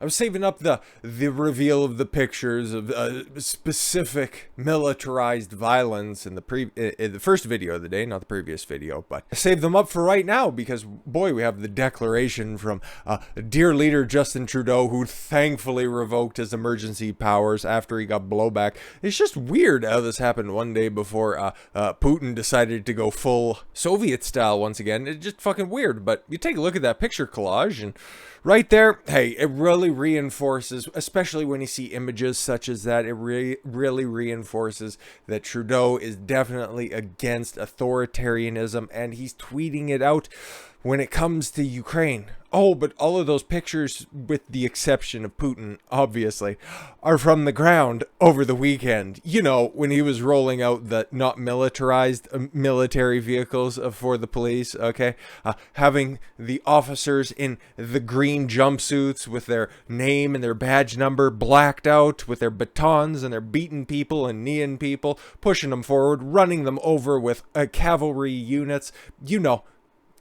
I was saving up the reveal of the pictures of specific militarized violence in the first video of the day, not the previous video, but I saved them up for right now because, boy, we have the declaration from dear leader Justin Trudeau, who thankfully revoked his emergency powers after he got blowback. It's just weird how this happened one day before Putin decided to go full Soviet style once again. It's just fucking weird, but you take a look at that picture collage and right there, hey, it really reinforces, especially when you see images such as that, it really reinforces that Trudeau is definitely against authoritarianism, and he's tweeting it out when it comes to Ukraine. Oh, but all of those pictures, with the exception of Putin, obviously, are from the ground over the weekend. You know, when he was rolling out the not militarized military vehicles for the police, okay? Having the officers in the green jumpsuits with their name and their badge number blacked out, with their batons, and they're beating people and kneeing people, pushing them forward, running them over with cavalry units. You know,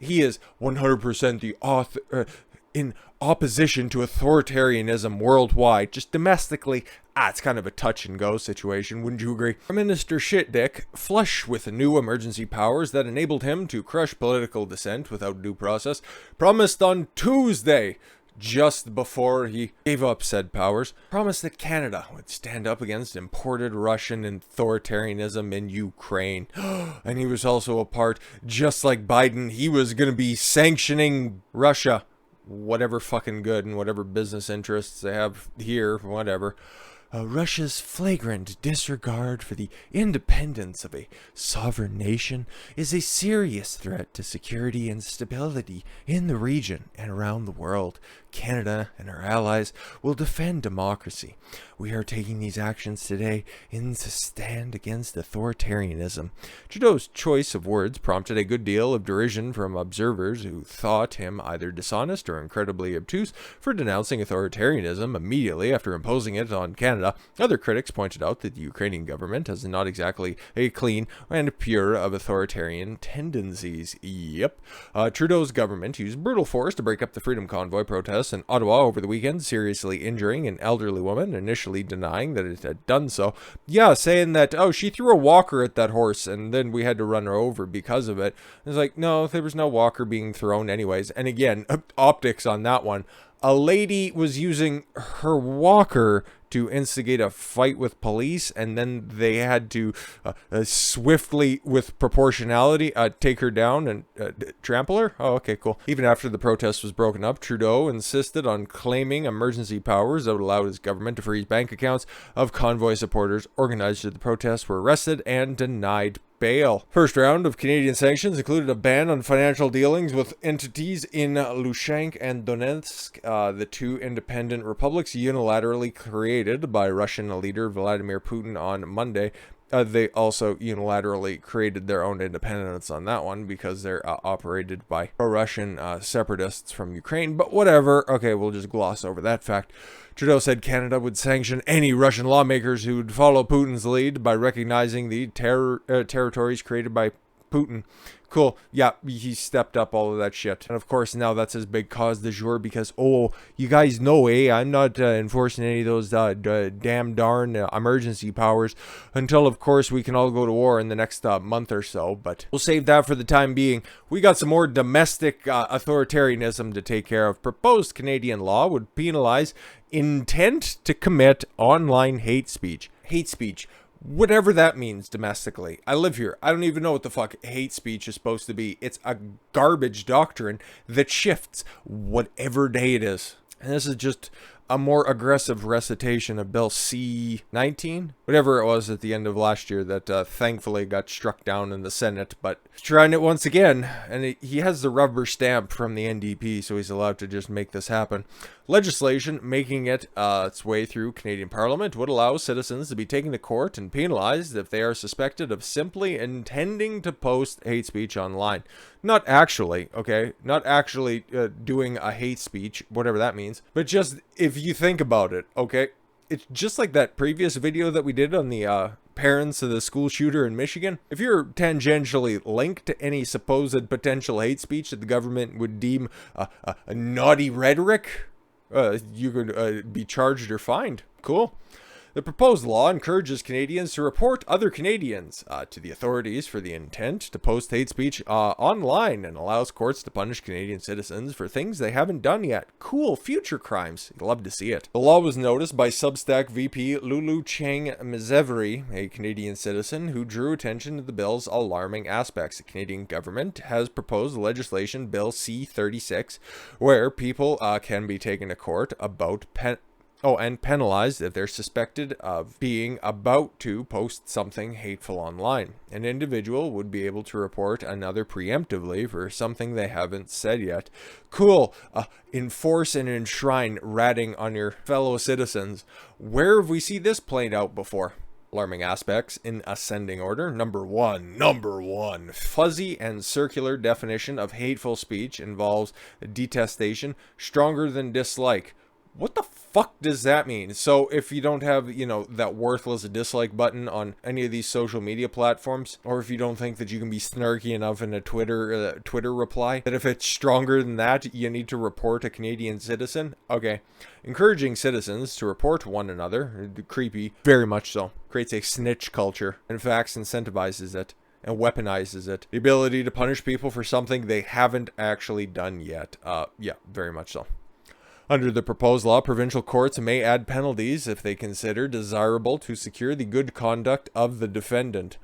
he is 100% the author, in opposition to authoritarianism worldwide. Just domestically, it's kind of a touch and go situation, wouldn't you agree? Prime Minister Shitdick, flush with new emergency powers that enabled him to crush political dissent without due process, promised on Tuesday, just before he gave up said powers, promised that Canada would stand up against imported Russian authoritarianism in Ukraine. And he was also a part, just like Biden, he was going to be sanctioning Russia. Whatever fucking good and whatever business interests they have here, whatever. Russia's flagrant disregard for the independence of a sovereign nation is a serious threat to security and stability in the region and around the world. Canada and our allies will defend democracy. We are taking these actions today to stand against authoritarianism. Trudeau's choice of words prompted a good deal of derision from observers who thought him either dishonest or incredibly obtuse for denouncing authoritarianism immediately after imposing it on Canada. Other critics pointed out that the Ukrainian government has not exactly a clean and pure of authoritarian tendencies. Yep. Trudeau's government used brutal force to break up the Freedom Convoy protests in Ottawa over the weekend, seriously injuring an elderly woman, initially denying that it had done so. Yeah, saying that, oh, she threw a walker at that horse and then we had to run her over because of it. It's like, no, there was no walker being thrown anyways. And again, optics on that one. A lady was using her walker to instigate a fight with police, and then they had to swiftly, with proportionality, take her down and trample her? Oh, okay, cool. Even after the protest was broken up, Trudeau insisted on claiming emergency powers that would allow his government to freeze bank accounts of convoy supporters organized at the protests were arrested and denied bail. First round of Canadian sanctions included a ban on financial dealings with entities in Luhansk and Donetsk, the two independent republics unilaterally created by Russian leader Vladimir Putin on Monday. They also unilaterally created their own independence on that one because they're operated by pro-Russian separatists from Ukraine. But whatever. Okay, we'll just gloss over that fact. Trudeau said Canada would sanction any Russian lawmakers who would follow Putin's lead by recognizing the territories created by Putin. Cool. Yeah, he stepped up all of that shit. And of course, now that's his big cause du jour because, oh, you guys know, I'm not enforcing any of those damn darn emergency powers until, of course, we can all go to war in the next month or so. But we'll save that for the time being. We got some more domestic authoritarianism to take care of. Proposed Canadian law would penalize intent to commit online hate speech. Hate speech. Whatever that means domestically. I live here. I don't even know what the fuck hate speech is supposed to be. It's a garbage doctrine that shifts whatever day it is. And this is just a more aggressive recitation of Bill C-19, whatever it was at the end of last year that thankfully got struck down in the Senate, but he's trying it once again, and he has the rubber stamp from the NDP, so he's allowed to just make this happen. Legislation making it its way through Canadian Parliament would allow citizens to be taken to court and penalized if they are suspected of simply intending to post hate speech online. Not actually, okay? Not actually doing a hate speech, whatever that means, but just if you think about it, okay? It's just like that previous video that we did on the parents of the school shooter in Michigan. If you're tangentially linked to any supposed potential hate speech that the government would deem a naughty rhetoric, you could be charged or fined. Cool. The proposed law encourages Canadians to report other Canadians to the authorities for the intent to post hate speech online, and allows courts to punish Canadian citizens for things they haven't done yet. Cool, future crimes. You'd love to see it. The law was noticed by Substack VP Lulu Chang Mizevri, a Canadian citizen, who drew attention to the bill's alarming aspects. The Canadian government has proposed legislation, Bill C-36, where people can be taken to court about and penalized if they're suspected of being about to post something hateful online. An individual would be able to report another preemptively for something they haven't said yet. Cool. Enforce and enshrine ratting on your fellow citizens. Where have we seen this played out before? Alarming aspects in ascending order. Number one, fuzzy and circular definition of hateful speech involves detestation stronger than dislike. What the fuck does that mean? So if you don't have, that worthless dislike button on any of these social media platforms, or if you don't think that you can be snarky enough in a Twitter reply, that if it's stronger than that, you need to report a Canadian citizen? Okay. Encouraging citizens to report one another, creepy, very much so, creates a snitch culture, in fact incentivizes it and weaponizes it. The ability to punish people for something they haven't actually done yet. Yeah, very much so. Under the proposed law, provincial courts may add penalties if they consider desirable to secure the good conduct of the defendant.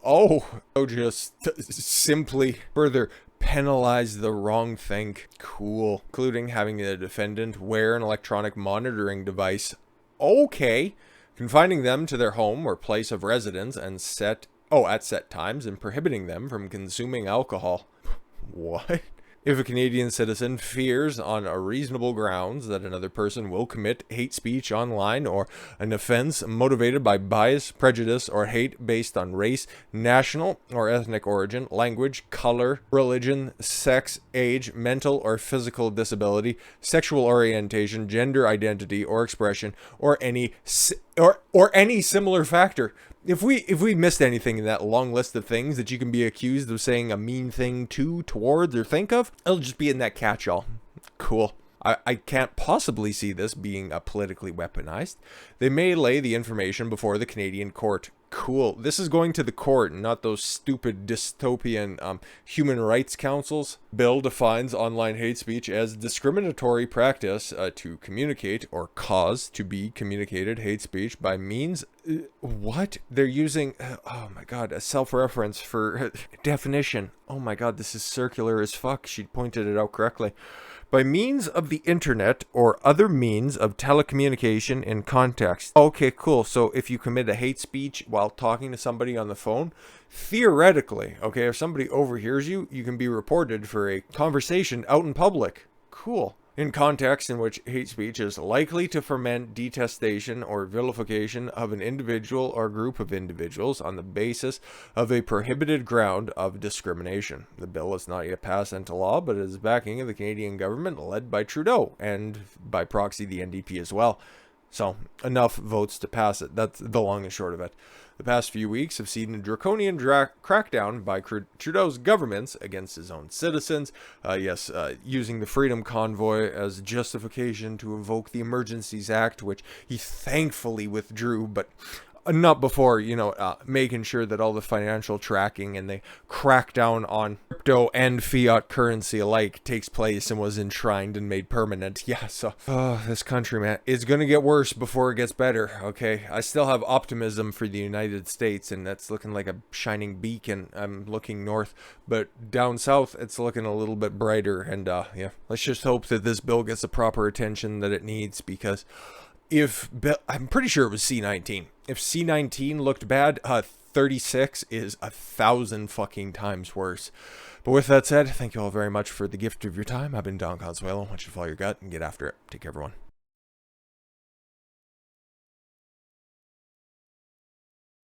Oh, just simply further penalize the wrong thing. Cool. Including having the defendant wear an electronic monitoring device. Okay. Confining them to their home or place of residence and at set times, and prohibiting them from consuming alcohol. What? If a Canadian citizen fears on a reasonable grounds that another person will commit hate speech online, or an offense motivated by bias, prejudice, or hate based on race, national or ethnic origin, language, color, religion, sex, age, mental or physical disability, sexual orientation, gender identity or expression, or any similar factor. If we missed anything in that long list of things that you can be accused of saying a mean thing to, towards, or think of, it'll just be in that catch-all. Cool. I can't possibly see this being politically weaponized. They may lay the information before the Canadian court. Cool. This is going to the court, not those stupid dystopian human rights councils. Bill defines online hate speech as discriminatory practice to communicate or cause to be communicated hate speech by means... what? They're using... oh my god, a self-reference for definition. Oh my god, this is circular as fuck. She pointed it out correctly. By means of the internet or other means of telecommunication in context. Okay, cool. So if you commit a hate speech while talking to somebody on the phone, theoretically, okay, if somebody overhears you, you can be reported for a conversation out in public. Cool. In context in which hate speech is likely to foment detestation or vilification of an individual or group of individuals on the basis of a prohibited ground of discrimination. The bill is not yet passed into law, but it is backing of the Canadian government led by Trudeau, and by proxy the NDP as well. So, enough votes to pass it. That's the long and short of it. The past few weeks have seen a draconian crackdown by Trudeau's governments against his own citizens. Using the Freedom Convoy as justification to invoke the Emergencies Act, which he thankfully withdrew, but not before, making sure that all the financial tracking and the crackdown on crypto and fiat currency alike takes place and was enshrined and made permanent. Yeah, so, this country, man, it's going to get worse before it gets better, okay? I still have optimism for the United States, and that's looking like a shining beacon. I'm looking north, but down south, it's looking a little bit brighter, and, let's just hope that this bill gets the proper attention that it needs, because... I'm pretty sure it was C-19. If C-19 looked bad, 36 is 1,000 fucking times worse. But with that said, thank you all very much for the gift of your time. I've been Don Consuelo. I want you to follow your gut and get after it. Take care, everyone.